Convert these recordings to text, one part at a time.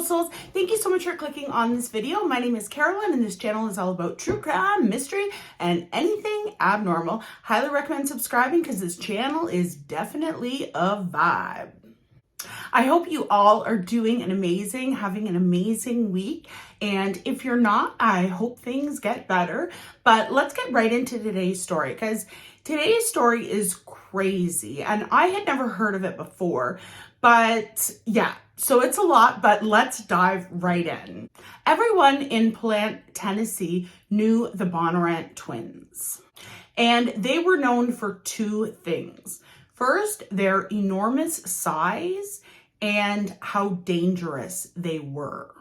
souls. Thank you so much for clicking on this video. My name is Carolyn and this channel is all about true crime, mystery, and anything abnormal. Highly recommend subscribing because this channel is definitely a vibe. I hope you all are doing having an amazing week. And if you're not, I hope things get better. But let's get right into today's story because today's story is crazy and I had never heard of it before. But yeah, so it's a lot, but let's dive right in. Everyone in Plant, Tennessee knew the Bondurant twins, and they were known for two things. First, their enormous size and how dangerous they were.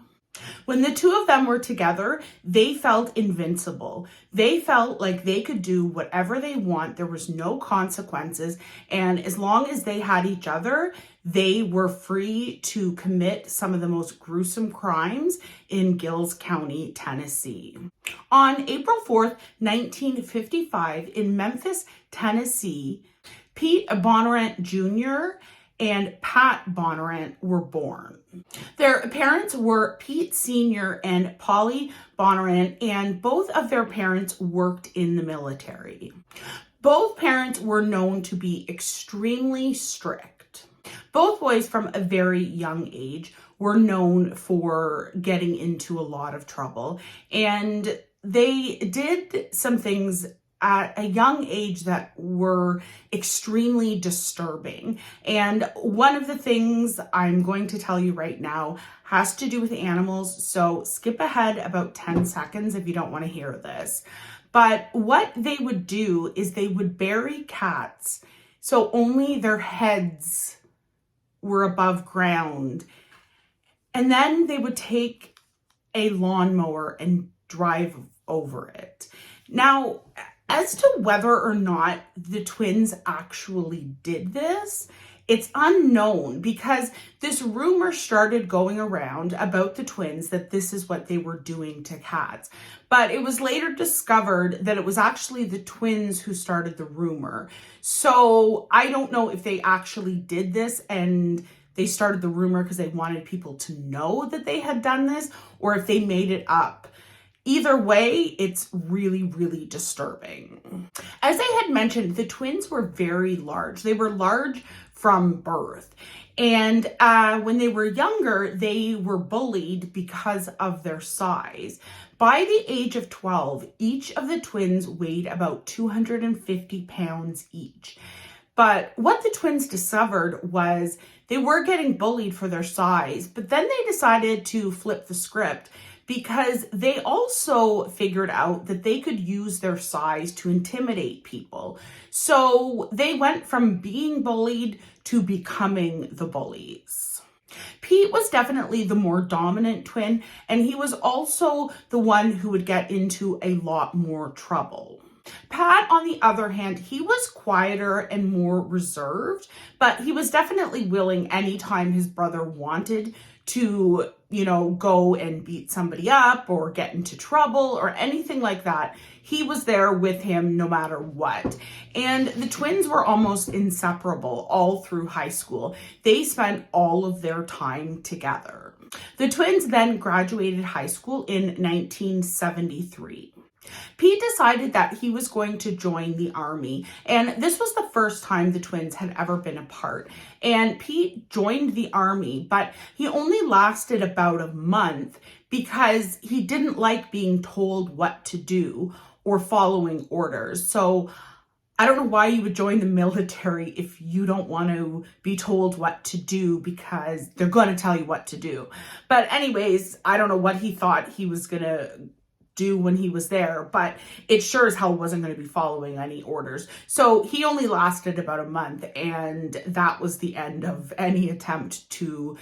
When the two of them were together, they felt invincible. They felt like they could do whatever they want. There was no consequences. And as long as they had each other, they were free to commit some of the most gruesome crimes in Giles County, Tennessee. On April 4th, 1955, in Memphis, Tennessee, Pete Bondurant Jr. and Pat Bondurant were born. Their parents were Pete Sr. and Polly Bondurant, and both of their parents worked in the military. Both parents were known to be extremely strict. Both boys from a very young age were known for getting into a lot of trouble, and they did some things at a young age that were extremely disturbing. And one of the things I'm going to tell you right now has to do with animals. So skip ahead about 10 seconds if you don't want to hear this. But what they would do is they would bury cats so only their heads were above ground. And then they would take a lawnmower and drive over it. Now, as to whether or not the twins actually did this, it's unknown because this rumor started going around about the twins that this is what they were doing to cats. But it was later discovered that it was actually the twins who started the rumor. So I don't know if they actually did this and they started the rumor because they wanted people to know that they had done this, or if they made it up. Either way, it's really, really disturbing. As I had mentioned, the twins were very large. They were large from birth. And when they were younger, they were bullied because of their size. By the age of 12, each of the twins weighed about 250 pounds each. But what the twins discovered was they were getting bullied for their size, but then they decided to flip the script because they also figured out that they could use their size to intimidate people. So they went from being bullied to becoming the bullies. Pete was definitely the more dominant twin, and he was also the one who would get into a lot more trouble. Pat, on the other hand, he was quieter and more reserved, but he was definitely willing anytime his brother wanted to, go and beat somebody up or get into trouble or anything like that. He was there with him no matter what. And the twins were almost inseparable all through high school. They spent all of their time together. The twins then graduated high school in 1973. Pete decided that he was going to join the army, and this was the first time the twins had ever been apart. And Pete joined the army, but he only lasted about a month because he didn't like being told what to do or following orders. So I don't know why you would join the military if you don't want to be told what to do because they're going to tell you what to do. But anyways, I don't know what he thought he was going to do when he was there, but it sure as hell wasn't going to be following any orders. So he only lasted about a month, and that was the end of any attempt to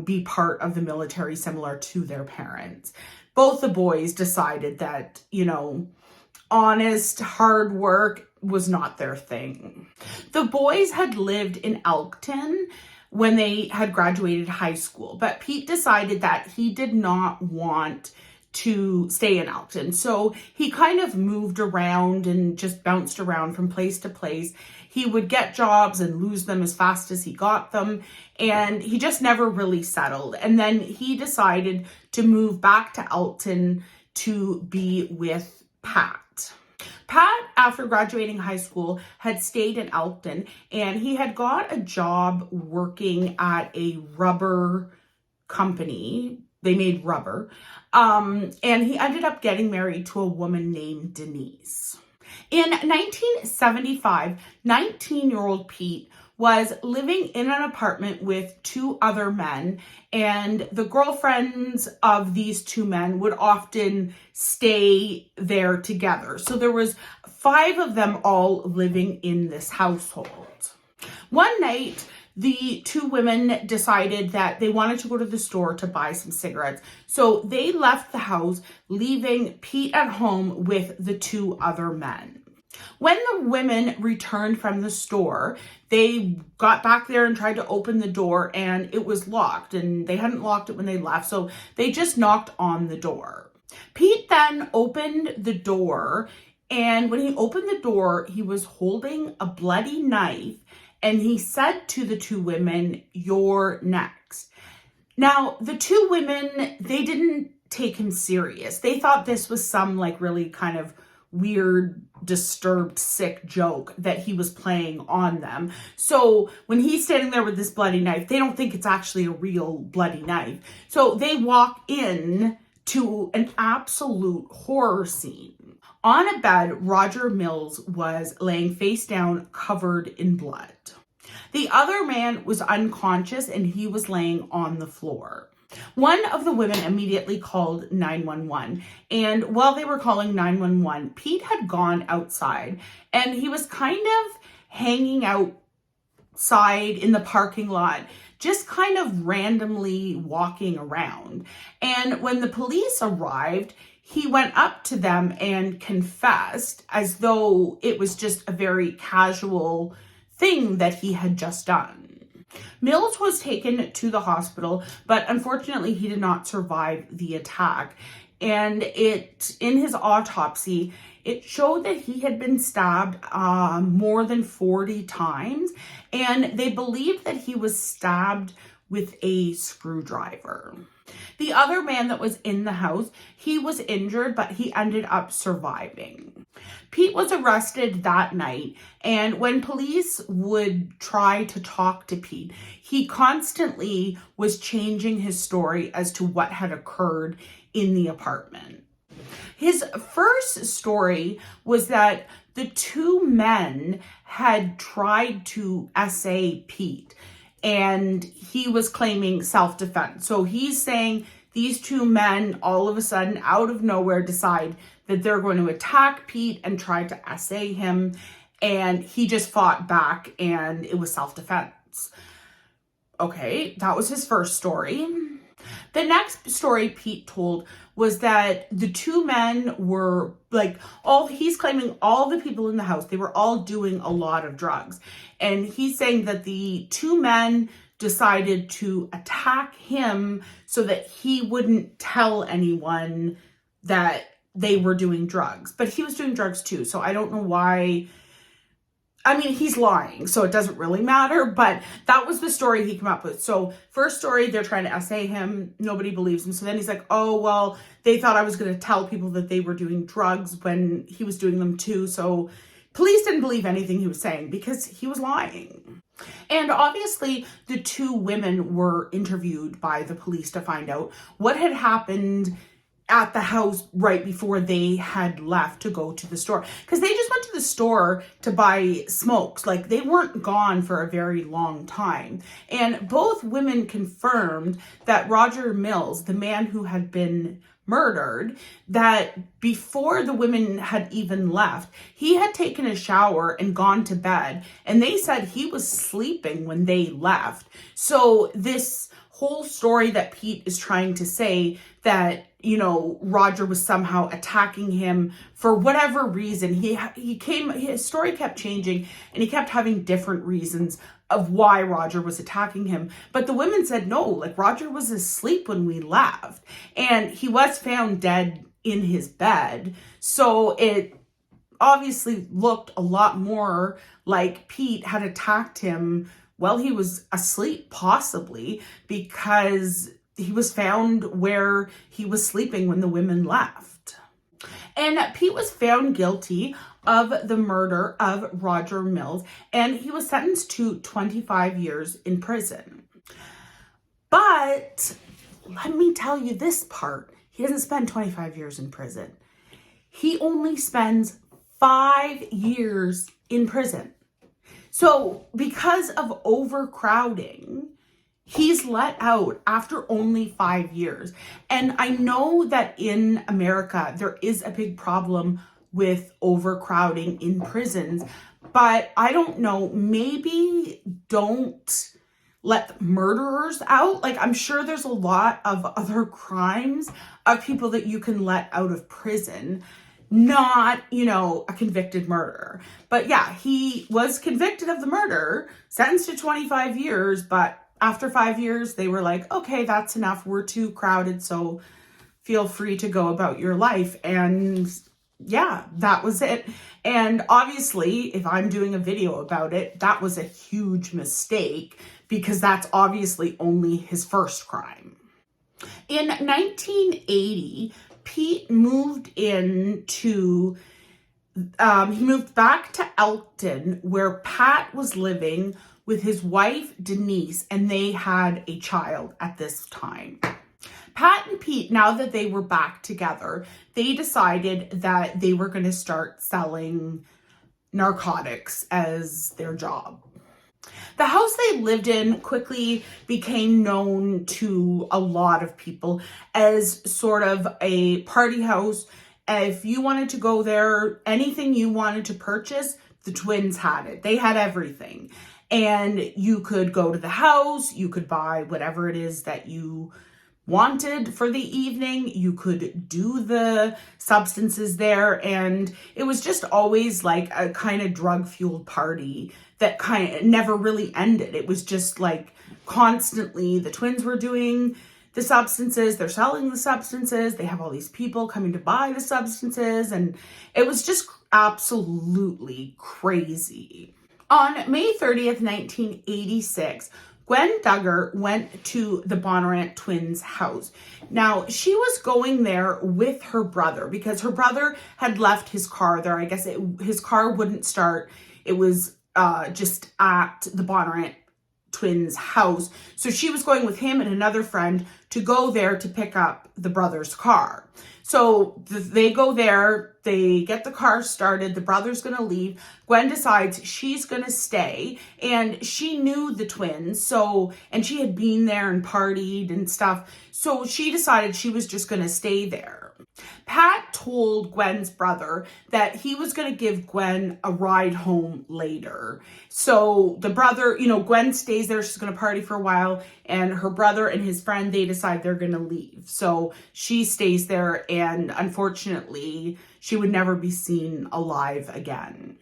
be part of the military similar to their parents. Both the boys decided that, honest, hard work was not their thing. The boys had lived in Elton when they had graduated high school, but Pete decided that he did not want to stay in Elton. So he kind of moved around and just bounced around from place to place. He would get jobs and lose them as fast as he got them. And he just never really settled. And then he decided to move back to Elton to be with Pat. Pat, after graduating high school, had stayed in Elton, and he had got a job working at a rubber company. They made rubber. And he ended up getting married to a woman named Denise. In 1975, 19-year-old Pete was living in an apartment with two other men, and the girlfriends of these two men would often stay there together. So there was 5 of them all living in this household. One night, the 2 women decided that they wanted to go to the store to buy some cigarettes. So they left the house, leaving Pete at home with the 2 other men. When the women returned from the store, they got back there and tried to open the door, and it was locked, and they hadn't locked it when they left, so they just knocked on the door. Pete then opened the door, and when he opened the door, he was holding a bloody knife, and he said to the 2 women, "You're next." Now, the 2 women, they didn't take him serious. They thought this was some really kind of weird, disturbed, sick joke that he was playing on them. So when he's standing there with this bloody knife, they don't think it's actually a real bloody knife. So they walk in to an absolute horror scene. On a bed, Roger Mills was laying face down, covered in blood. The other man was unconscious, and he was laying on the floor. One of the women immediately called 911, and while they were calling 911, Pete had gone outside, and he was kind of hanging outside in the parking lot, just kind of randomly walking around. And when the police arrived, he went up to them and confessed as though it was just a very casual thing that he had just done. Mills was taken to the hospital, but unfortunately he did not survive the attack. And in his autopsy, it showed that he had been stabbed more than 40 times, and they believed that he was stabbed with a screwdriver. The other man that was in the house, he was injured, but he ended up surviving. Pete was arrested that night, and when police would try to talk to Pete, he constantly was changing his story as to what had occurred in the apartment. His first story was that the 2 men had tried to essay Pete, and he was claiming self-defense. So he's saying these 2 men all of a sudden, out of nowhere, decide that they're going to attack Pete and try to essay him, and he just fought back, and it was self-defense. Okay, that was his first story. The next story Pete told was that the 2 men were he's claiming all the people in the house, they were all doing a lot of drugs. And he's saying that the 2 men decided to attack him so that he wouldn't tell anyone that they were doing drugs. But he was doing drugs too, so I don't know why. I mean, he's lying, so it doesn't really matter, but that was the story he came up with. So first story, they're trying to essay him. Nobody believes him. So then he's like, oh, well, they thought I was going to tell people that they were doing drugs when he was doing them too. So police didn't believe anything he was saying because he was lying. And obviously, the 2 women were interviewed by the police to find out what had happened at the house right before they had left to go to the store. Because they just went to the store to buy smokes. They weren't gone for a very long time. And both women confirmed that Roger Mills, the man who had been murdered, that before the women had even left, he had taken a shower and gone to bed. And they said he was sleeping when they left. So this whole story that Pete is trying to say that, Roger was somehow attacking him for whatever reason, his story kept changing, and he kept having different reasons of why Roger was attacking him. But the women said, no, like Roger was asleep when we left. And he was found dead in his bed. So it obviously looked a lot more like Pete had attacked him while he was asleep, possibly, because he was found where he was sleeping when the women left. And Pete was found guilty of the murder of Roger Mills, and he was sentenced to 25 years in prison. But let me tell you this part. He doesn't spend 25 years in prison. He only spends 5 years in prison. So because of overcrowding, he's let out after only 5 years. And I know that in America, there is a big problem with overcrowding in prisons, but I don't know, maybe don't let murderers out. Like, I'm sure there's a lot of other crimes of people that you can let out of prison, not, a convicted murderer. But yeah, he was convicted of the murder, sentenced to 25 years, but after 5 years, they were like, okay, that's enough. We're too crowded, so feel free to go about your life. And yeah, that was it. And obviously, if I'm doing a video about it, that was a huge mistake because that's obviously only his first crime. In 1980, Pete moved back to Elton, where Pat was living with his wife, Denise, and they had a child at this time. Pat and Pete, now that they were back together, they decided that they were going to start selling narcotics as their job. The house they lived in quickly became known to a lot of people as sort of a party house. If you wanted to go there, anything you wanted to purchase, the twins had it. They had everything. And you could go to the house, you could buy whatever it is that you wanted for the evening, you could do the substances there, and it was just always like a kind of drug-fueled party that kind of never really ended. It was just like constantly the twins were doing the substances, they're selling the substances, they have all these people coming to buy the substances, and it was just absolutely crazy. On May 30th, 1986, Gwen Duggar went to the Bondurant twins' house. Now, she was going there with her brother because her brother had left his car there. I guess his car wouldn't start. It was just at the Bondurant twins' house. So she was going with him and another friend to go there to pick up the brother's car. So they go there, they get the car started, the brother's going to leave. Gwen decides she's going to stay, and she knew the twins, and she had been there and partied and stuff. So she decided she was just going to stay there. Pat told Gwen's brother that he was going to give Gwen a ride home later. So the brother, Gwen stays there. She's going to party for a while. And her brother and his friend, they decide they're going to leave. So she stays there. And unfortunately, she would never be seen alive again.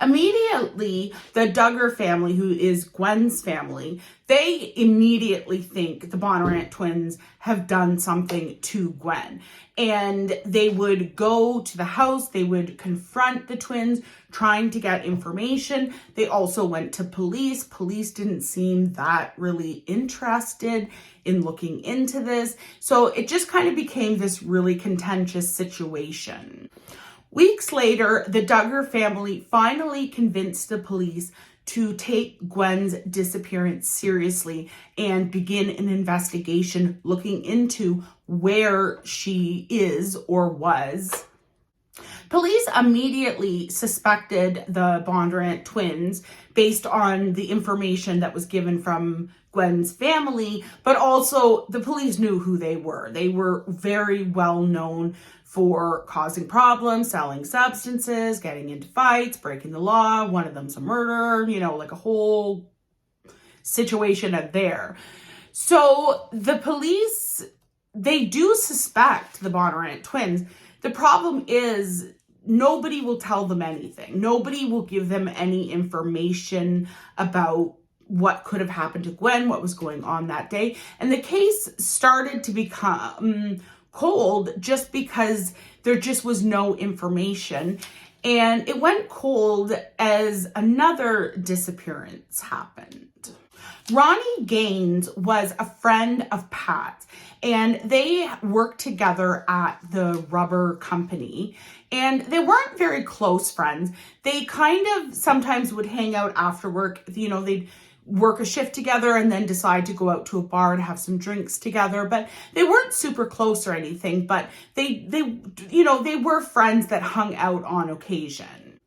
Immediately, the Duggar family, who is Gwen's family, they immediately think the Bondurant twins have done something to Gwen. And they would go to the house, they would confront the twins, trying to get information. They also went to police. Police didn't seem that really interested in looking into this. So it just kind of became this really contentious situation. Weeks later, the Duggar family finally convinced the police to take Gwen's disappearance seriously and begin an investigation looking into where she is or was. Police immediately suspected the Bondurant twins based on the information that was given from Gwen's family, but also the police knew who they were. They were very well known for causing problems, selling substances, getting into fights, breaking the law. One of them's a murderer, like a whole situation there. So the police, they do suspect the Bondurant twins. The problem is nobody will tell them anything. Nobody will give them any information about what could have happened to Gwen, what was going on that day. And the case started to become cold just because there just was no information. And it went cold as another disappearance happened. Ronnie Gaines was a friend of Pat, and they worked together at the rubber company, and they weren't very close friends. They kind of sometimes would hang out after work. You know, they'd work a shift together and then decide to go out to a bar and have some drinks together, but they weren't super close or anything, but they were friends that hung out on occasion.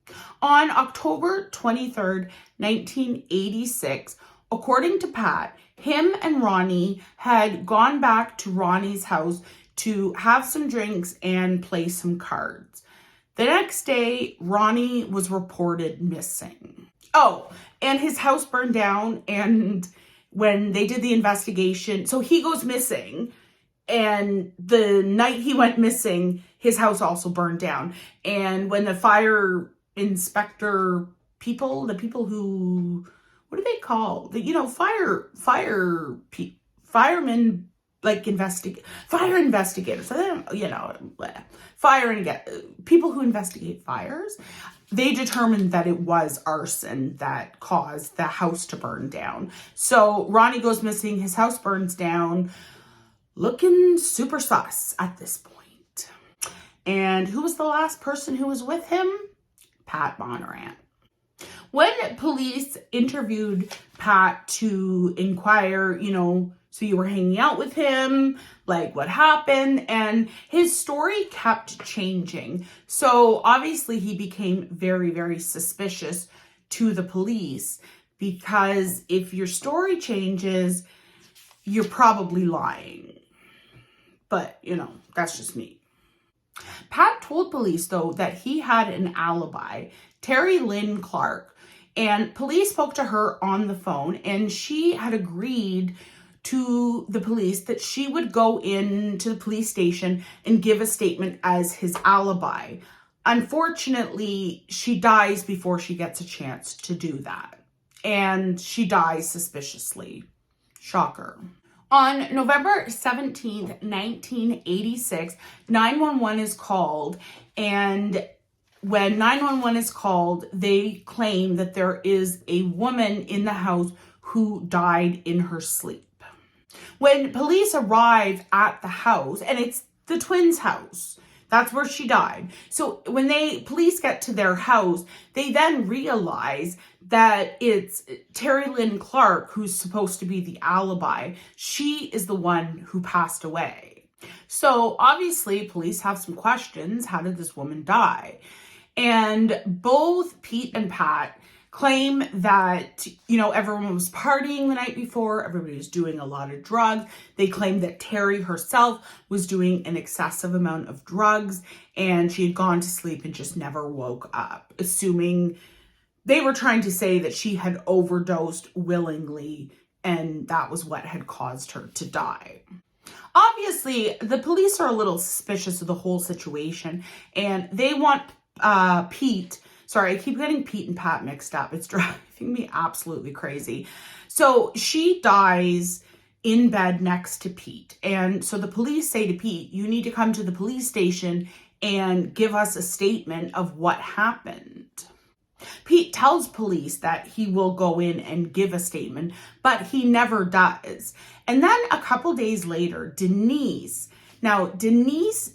On October 23rd, 1986, according to Pat, him and Ronnie had gone back to Ronnie's house to have some drinks and play some cards. The next day, Ronnie was reported missing. Oh, and his house burned down, and when they did the investigation, so he goes missing, and the night he went missing, his house also burned down. And when the fire inspector people, the people who, what do they call? Firemen, like fire investigators. People who investigate fires. They determined that it was arson that caused the house to burn down. So Ronnie goes missing, his house burns down, looking super sus at this point. And who was the last person who was with him? Pat Bondurant. When police interviewed Pat to inquire, so you were hanging out with him, like what happened, and his story kept changing. So obviously he became very, very suspicious to the police, because if your story changes, you're probably lying. But, that's just me. Pat told police, though, that he had an alibi, Terry Lynn Clark, and police spoke to her on the phone, and she had agreed to the police that she would go into the police station and give a statement as his alibi. Unfortunately, she dies before she gets a chance to do that. And she dies suspiciously. Shocker. On November 17th, 1986, 911 is called, and when 911 is called, they claim that there is a woman in the house who died in her sleep. When police arrive at the house, and it's the twins' house, that's where she died. So when police get to their house, they then realize that it's Terry Lynn Clark who's supposed to be the alibi. She is the one who passed away. So obviously police have some questions. How did this woman die? And both Pete and Pat claim that, everyone was partying the night before. Everybody was doing a lot of drugs. They claim that Terry herself was doing an excessive amount of drugs, and she had gone to sleep and just never woke up, assuming they were trying to say that she had overdosed willingly, and that was what had caused her to die. Obviously, the police are a little suspicious of the whole situation, and they want Pete. Sorry, I keep getting Pete and Pat mixed up. It's driving me absolutely crazy. So she dies in bed next to Pete. And so the police say to Pete, you need to come to the police station and give us a statement of what happened. Pete tells police that he will go in and give a statement, but he never does. And then a couple days later, Denise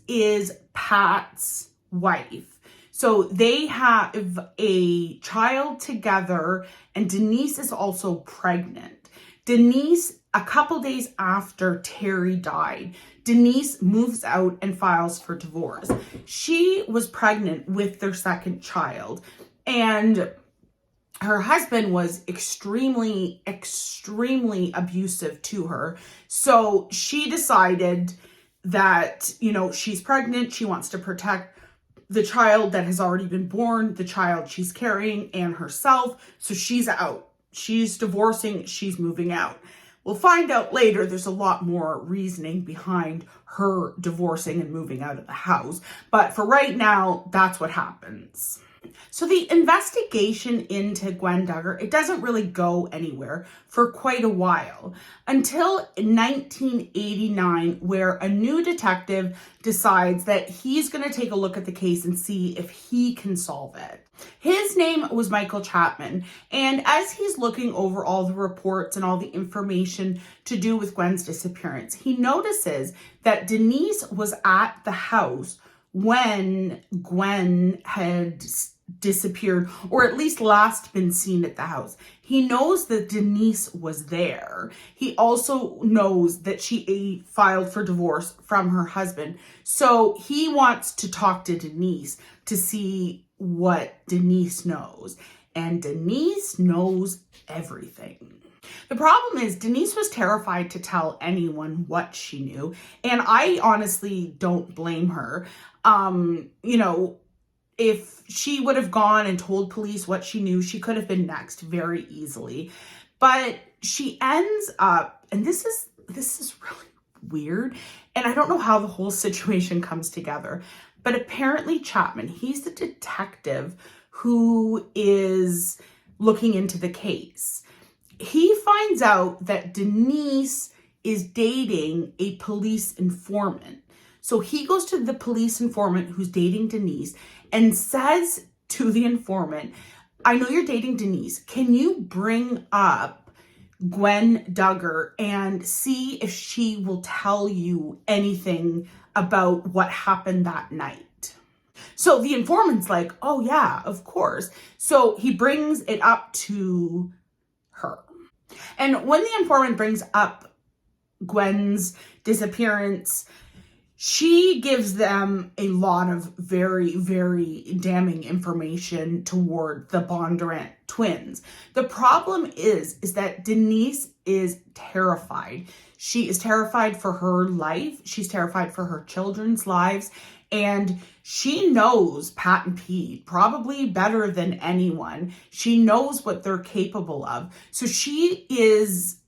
is Pat's wife. So they have a child together, and Denise is also pregnant. Denise, a couple days after Terry died, Denise moves out and files for divorce. She was pregnant with their second child, and her husband was extremely, extremely abusive to her. So she decided that, she's pregnant. She wants to protect the child that has already been born, the child she's carrying, and herself. So she's out. She's divorcing. She's moving out. We'll find out later there's a lot more reasoning behind her divorcing and moving out of the house. But for right now, that's what happens. So the investigation into Gwen Duggar, it doesn't really go anywhere for quite a while until 1989, where a new detective decides that he's going to take a look at the case and see if he can solve it. His name was Michael Chapman, and as he's looking over all the reports and all the information to do with Gwen's disappearance, he notices that Denise was at the house when Gwen had disappeared, or at least last been seen at the house. He knows that Denise was there. He also knows that she filed for divorce from her husband. So he wants to talk to Denise to see what Denise knows. And Denise knows everything. The problem is Denise was terrified to tell anyone what she knew. And I honestly don't blame her. If she would have gone and told police what she knew, she could have been next very easily. But she ends up, and this is really weird, and I don't know how the whole situation comes together, but apparently Chapman, he's the detective who is looking into the case. He finds out that Denise is dating a police informant. So he goes to the police informant who's dating Denise and says to the informant, I know you're dating Denise. Can you bring up Gwen Duggar and see if she will tell you anything about what happened that night? So the informant's like, oh yeah, of course. So he brings it up to her. And when the informant brings up Gwen's disappearance, she gives them a lot of very, very damning information toward the Bondurant twins. The problem is that Denise is terrified. She is terrified for her life. She's terrified for her children's lives. And she knows Pat and Pete probably better than anyone. She knows what they're capable of. So she is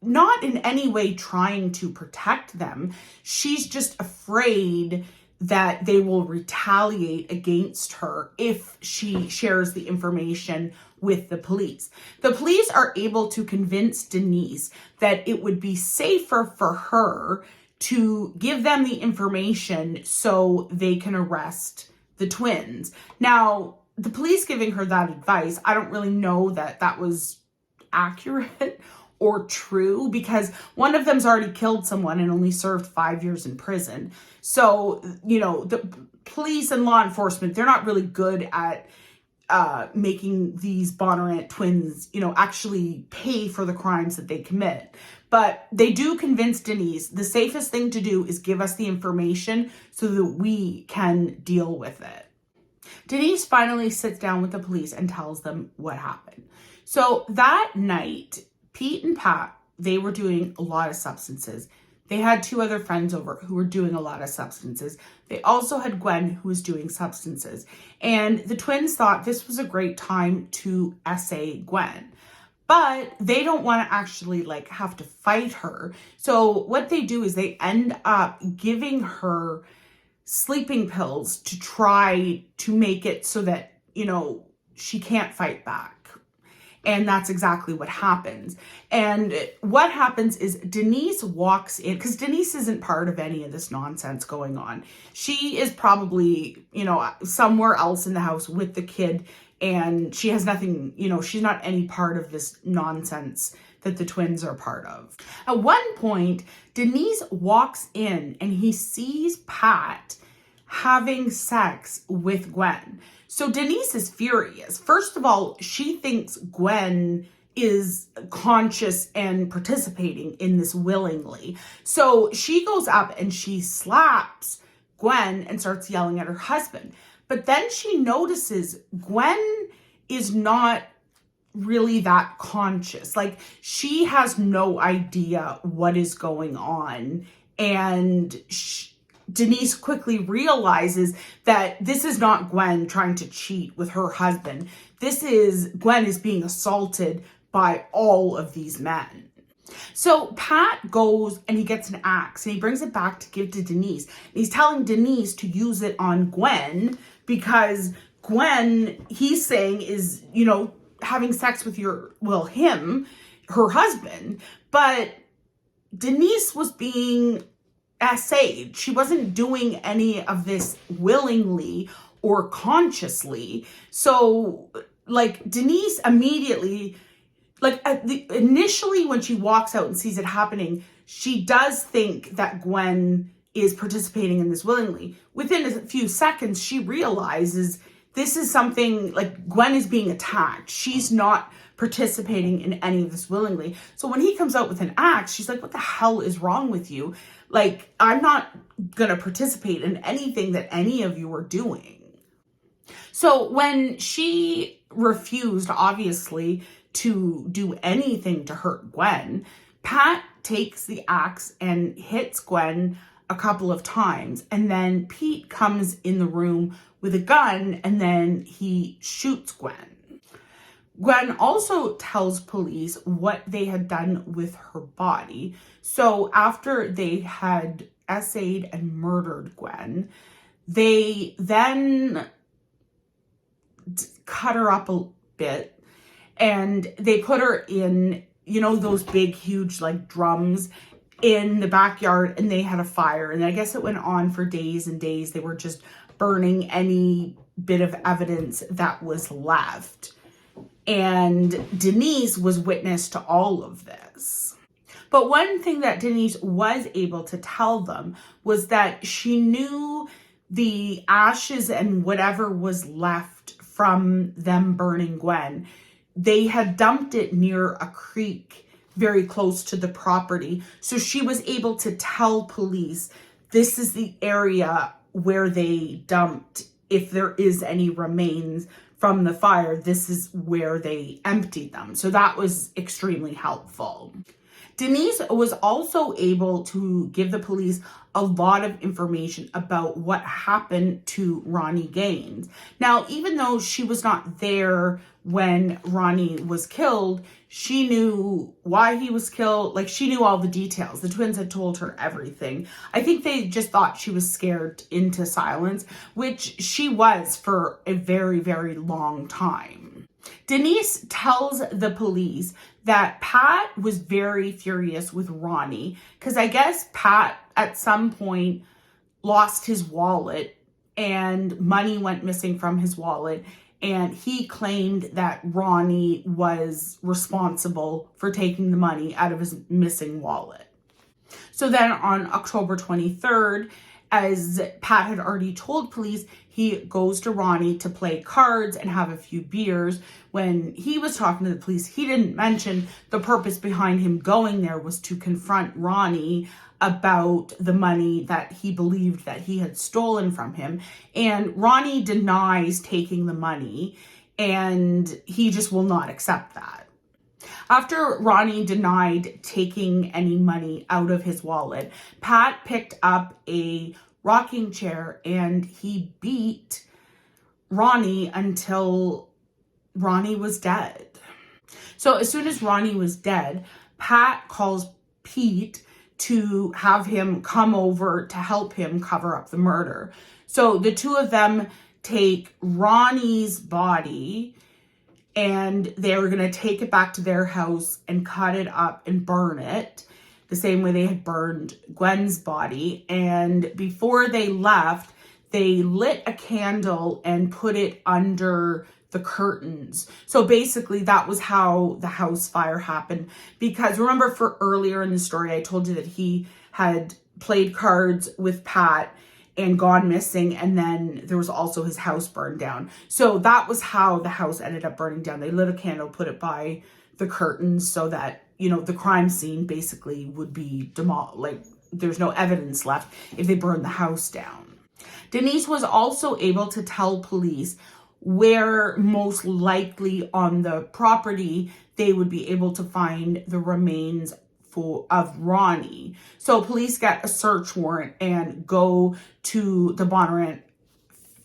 not in any way trying to protect them. She's just afraid that they will retaliate against her if she shares the information with the police. The police are able to convince Denise that it would be safer for her to give them the information so they can arrest the twins. Now, the police giving her that advice, I don't really know that that was accurate or true, because one of them's already killed someone and only served 5 years in prison. So, the police and law enforcement, they're not really good at making these Bondurant twins, actually pay for the crimes that they commit. But they do convince Denise the safest thing to do is give us the information so that we can deal with it. Denise finally sits down with the police and tells them what happened. So that night, Pete and Pat, they were doing a lot of substances. They had 2 other friends over who were doing a lot of substances. They also had Gwen, who was doing substances. And the twins thought this was a great time to essay Gwen. But they don't want to actually have to fight her. So what they do is they end up giving her sleeping pills to try to make it so that, she can't fight back. And that's exactly what happens. And what happens is Denise walks in, because Denise isn't part of any of this nonsense going on. She is probably, somewhere else in the house with the kid, and she has nothing, she's not any part of this nonsense that the twins are part of. At one point, Denise walks in and he sees Pat having sex with Gwen. So Denise is furious. First of all, she thinks Gwen is conscious and participating in this willingly. So she goes up and she slaps Gwen and starts yelling at her husband. But then she notices Gwen is not really that conscious. She has no idea what is going on. And Denise quickly realizes that this is not Gwen trying to cheat with her husband. Gwen is being assaulted by all of these men. So Pat goes and he gets an axe and he brings it back to give to Denise. And he's telling Denise to use it on Gwen because Gwen, he's saying, is, you know, having sex with her husband. But Denise was being essayed. She wasn't doing any of this willingly or consciously. So, like, Denise immediately, like, initially when she walks out and sees it happening, she does think that Gwen is participating in this willingly. Within a few seconds, she realizes this is something, like, Gwen is being attacked. She's not participating in any of this willingly. So when he comes out with an axe, she's like, what the hell is wrong with you? Like, I'm not gonna participate in anything that any of you are doing. So when she refused, obviously, to do anything to hurt Gwen, Pat takes the axe and hits Gwen a couple of times. And then Pete comes in the room with a gun and then he shoots Gwen. Gwen also tells police what they had done with her body. So after they had essayed and murdered Gwen, they then cut her up a bit and they put her in, you know, those big, huge, like, drums in the backyard, and they had a fire. And I guess it went on for days and days. They were just burning any bit of evidence that was left. And Denise was witness to all of this. But one thing that Denise was able to tell them was that she knew the ashes and whatever was left from them burning Gwen, they had dumped it near a creek very close to the property. So she was able to tell police, this is the area where they dumped, if there is any remains from the fire, this is where they emptied them. So that was extremely helpful. Denise was also able to give the police a lot of information about what happened to Ronnie Gaines. Now, even though she was not there when Ronnie was killed, she knew why he was killed. Like, she knew all the details. The twins had told her everything. I think they just thought she was scared into silence, which she was for a very, very long time. Denise tells the police that Pat was very furious with Ronnie because I guess Pat at some point lost his wallet and money went missing from his wallet, and he claimed that Ronnie was responsible for taking the money out of his missing wallet. So then on October 23rd, as Pat had already told police, he goes to Ronnie to play cards and have a few beers. When he was talking to the police, he didn't mention the purpose behind him going there was to confront Ronnie about the money that he believed that he had stolen from him. And Ronnie denies taking the money, and he just will not accept that. After Ronnie denied taking any money out of his wallet, Pat picked up a rocking chair and he beat Ronnie until Ronnie was dead. So as soon as Ronnie was dead, Pat calls Pete to have him come over to help him cover up the murder. So the two of them take Ronnie's body and they were going to take it back to their house and cut it up and burn it the same way they had burned Gwen's body. And before they left, they lit a candle and put it under the curtains. So basically that was how the house fire happened. Because remember, for earlier in the story, I told you that he had played cards with Pat and gone missing, and then there was also his house burned down. So that was how the house ended up burning down. They lit a candle, put it by the curtains so that, you know, the crime scene basically would be demolished. Like, there's no evidence left if they burned the house down. Denise was also able to tell police where most likely on the property they would be able to find the remains of Ronnie. So police get a search warrant and go to the Bondurant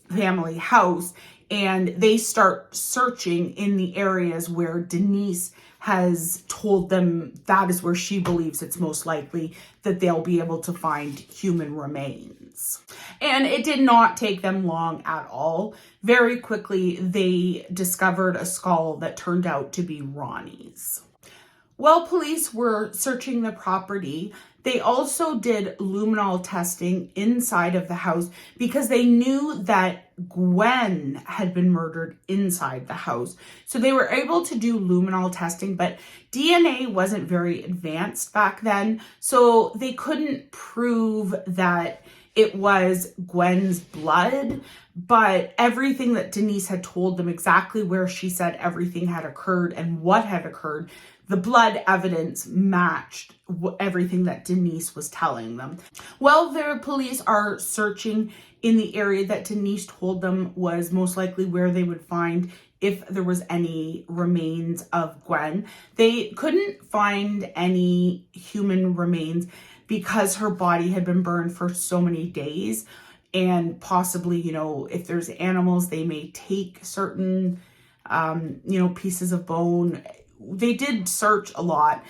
family house, and they start searching in the areas where Denise has told them that is where she believes it's most likely that they'll be able to find human remains. evidence. And it did not take them long at all. Very quickly, they discovered a skull that turned out to be Ronnie's. While police were searching the property, they also did luminol testing inside of the house because they knew that Gwen had been murdered inside the house. So they were able to do luminol testing, but DNA wasn't very advanced back then. So they couldn't prove that it was Gwen's blood, but everything that Denise had told them, exactly where she said everything had occurred and what had occurred, the blood evidence matched everything that Denise was telling them. Well, the police are searching in the area that Denise told them was most likely where they would find if there was any remains of Gwen. They couldn't find any human remains because her body had been burned for so many days. And possibly, if there's animals, they may take certain, pieces of bone. They did search a lot.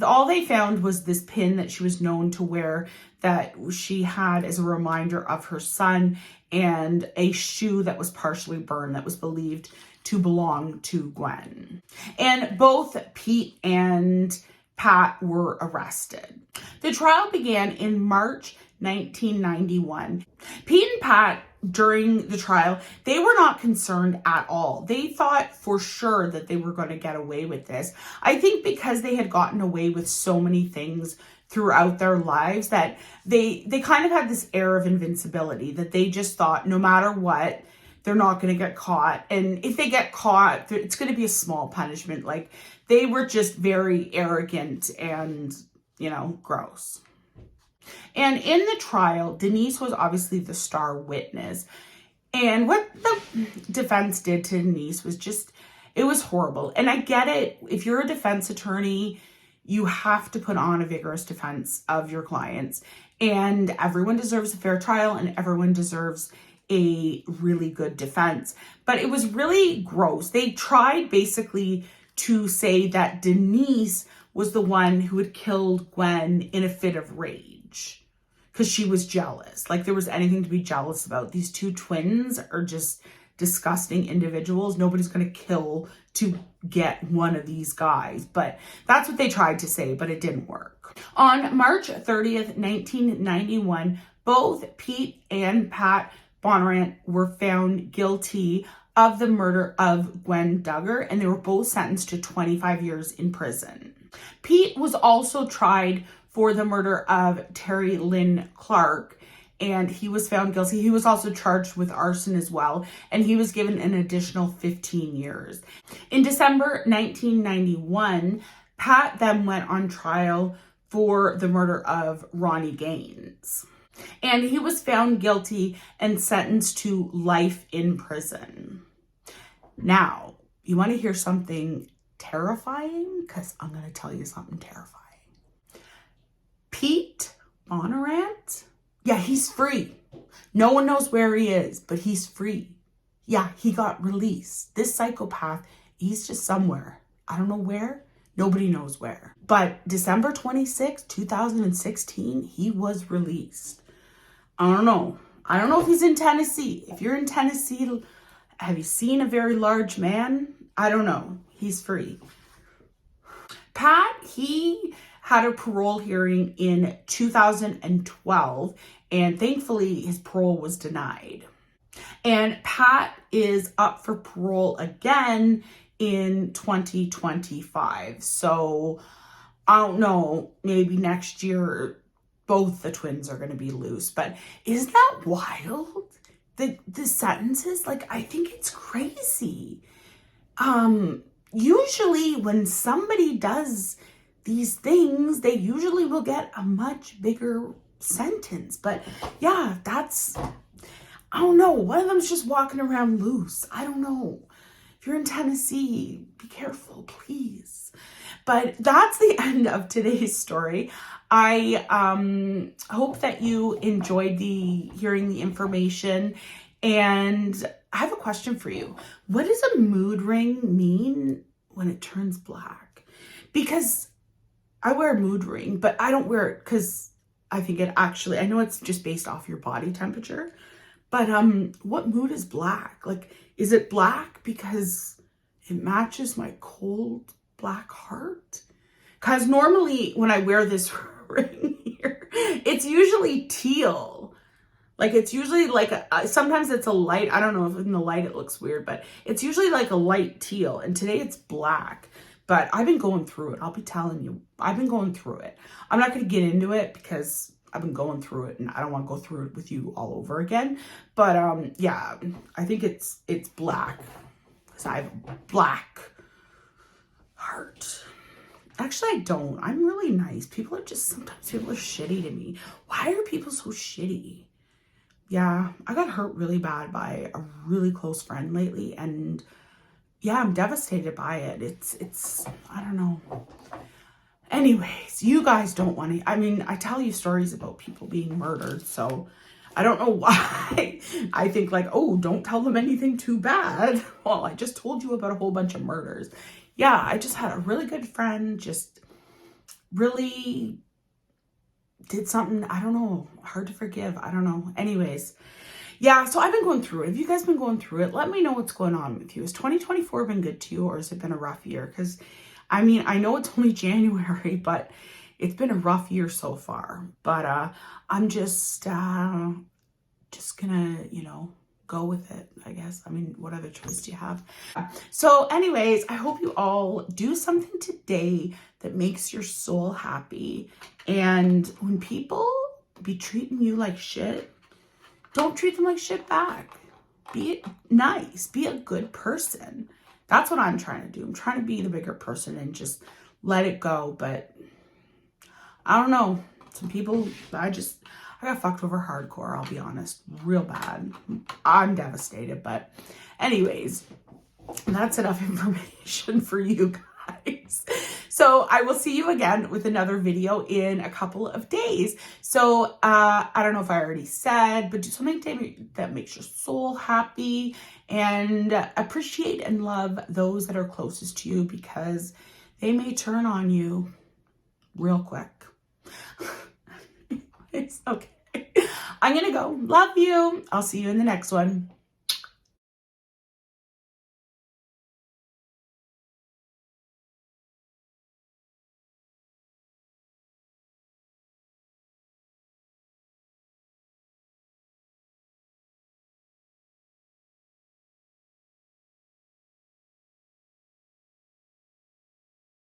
All they found was this pin that she was known to wear that she had as a reminder of her son, and a shoe that was partially burned that was believed to belong to Gwen. And both Pete and Pat were arrested. The trial began in March 1991. Pete and Pat, during the trial, they were not concerned at all. They thought for sure that they were going to get away with this. I think because they had gotten away with so many things throughout their lives that they kind of had this air of invincibility, that they just thought no matter what, they're not going to get caught. And if they get caught, it's going to be a small punishment. Like, they were just very arrogant and, gross. And in the trial, Denise was obviously the star witness. And what the defense did to Denise was it was horrible. And I get it. If you're a defense attorney, you have to put on a vigorous defense of your clients. And everyone deserves a fair trial, and everyone deserves a really good defense. But it was really gross. They tried basically to say that Denise was the one who had killed Gwen in a fit of rage because she was jealous. Like there was anything to be jealous about. These two twins are just disgusting individuals. Nobody's going to kill to get one of these guys. But that's what they tried to say, but it didn't work. On March 30th, 1991, both Pete and Pat Bondurant were found guilty of the murder of Gwen Duggar, and they were both sentenced to 25 years in prison. Pete was also tried for the murder of Terry Lynn Clark, and he was found guilty. He was also charged with arson as well, and he was given an additional 15 years. In December 1991, Pat then went on trial for the murder of Ronnie Gaines, and he was found guilty and sentenced to life in prison. Now, you want to hear something terrifying? Because I'm going to tell you something terrifying. Pete Bondurant, yeah, he's free. No one knows where he is, but he's free. Yeah, he got released. This psychopath, he's just somewhere. I don't know where. Nobody knows where. But December 26, 2016, he was released. I don't know. I don't know if he's in Tennessee. If you're in Tennessee, have you seen a very large man? I don't know. He's free. Pat, he had a parole hearing in 2012, and thankfully his parole was denied. And Pat is up for parole again in 2025. So I don't know, maybe next year both the twins are going to be loose. But isn't that wild? The sentences, like, I think it's crazy. Usually when somebody does these things, they usually will get a much bigger sentence. But yeah, I don't know. One of them's just walking around loose. I don't know. If you're in Tennessee, be careful, please. But that's the end of today's story. I hope that you enjoyed hearing the information. And I have a question for you. What does a mood ring mean when it turns black? Because I wear a mood ring, but I don't wear it because I think it actually, I know it's just based off your body temperature, but what mood is black? Like, is it black because it matches my cold black heart? Because normally when I wear this ring here, it's usually teal. Like, it's usually like, sometimes it's a light, I don't know if in the light it looks weird, but it's usually like a light teal. And today it's black. But I've been going through it. I'll be telling you, I've been going through it. I'm not going to get into it because I've been going through it and I don't want to go through it with you all over again. But yeah, I think it's black because I have a black heart. Actually, I don't. I'm really nice. Sometimes people are shitty to me. Why are people so shitty? Yeah, I got hurt really bad by a really close friend lately, and yeah, I'm devastated by it. It's, I don't know. Anyways, you guys don't want to, I mean, I tell you stories about people being murdered, so I don't know why I think like, oh, don't tell them anything too bad. Well, I just told you about a whole bunch of murders. Yeah, I just had a really good friend, just really did something, I don't know, hard to forgive. I don't know. Anyways, yeah, so I've been going through it. Have you guys been going through it? Let me know what's going on with you. Has 2024 been good to you, or has it been a rough year? Because, I mean, I know it's only January, but it's been a rough year so far. But I'm just gonna, you know, go with it, I guess. I mean, what other choice do you have? So anyways, I hope you all do something today that makes your soul happy. And when people be treating you like shit, don't treat them like shit back. Be nice. Be a good person. That's what I'm trying to do. I'm trying to be the bigger person and just let it go. But I don't know. Some people, I got fucked over hardcore, I'll be honest. Real bad. I'm devastated. But anyways, that's enough information for you guys. So I will see you again with another video in a couple of days. So I don't know if I already said, but do something that makes your soul happy, and appreciate and love those that are closest to you, because they may turn on you real quick. It's okay. I'm gonna go. Love you. I'll see you in the next one.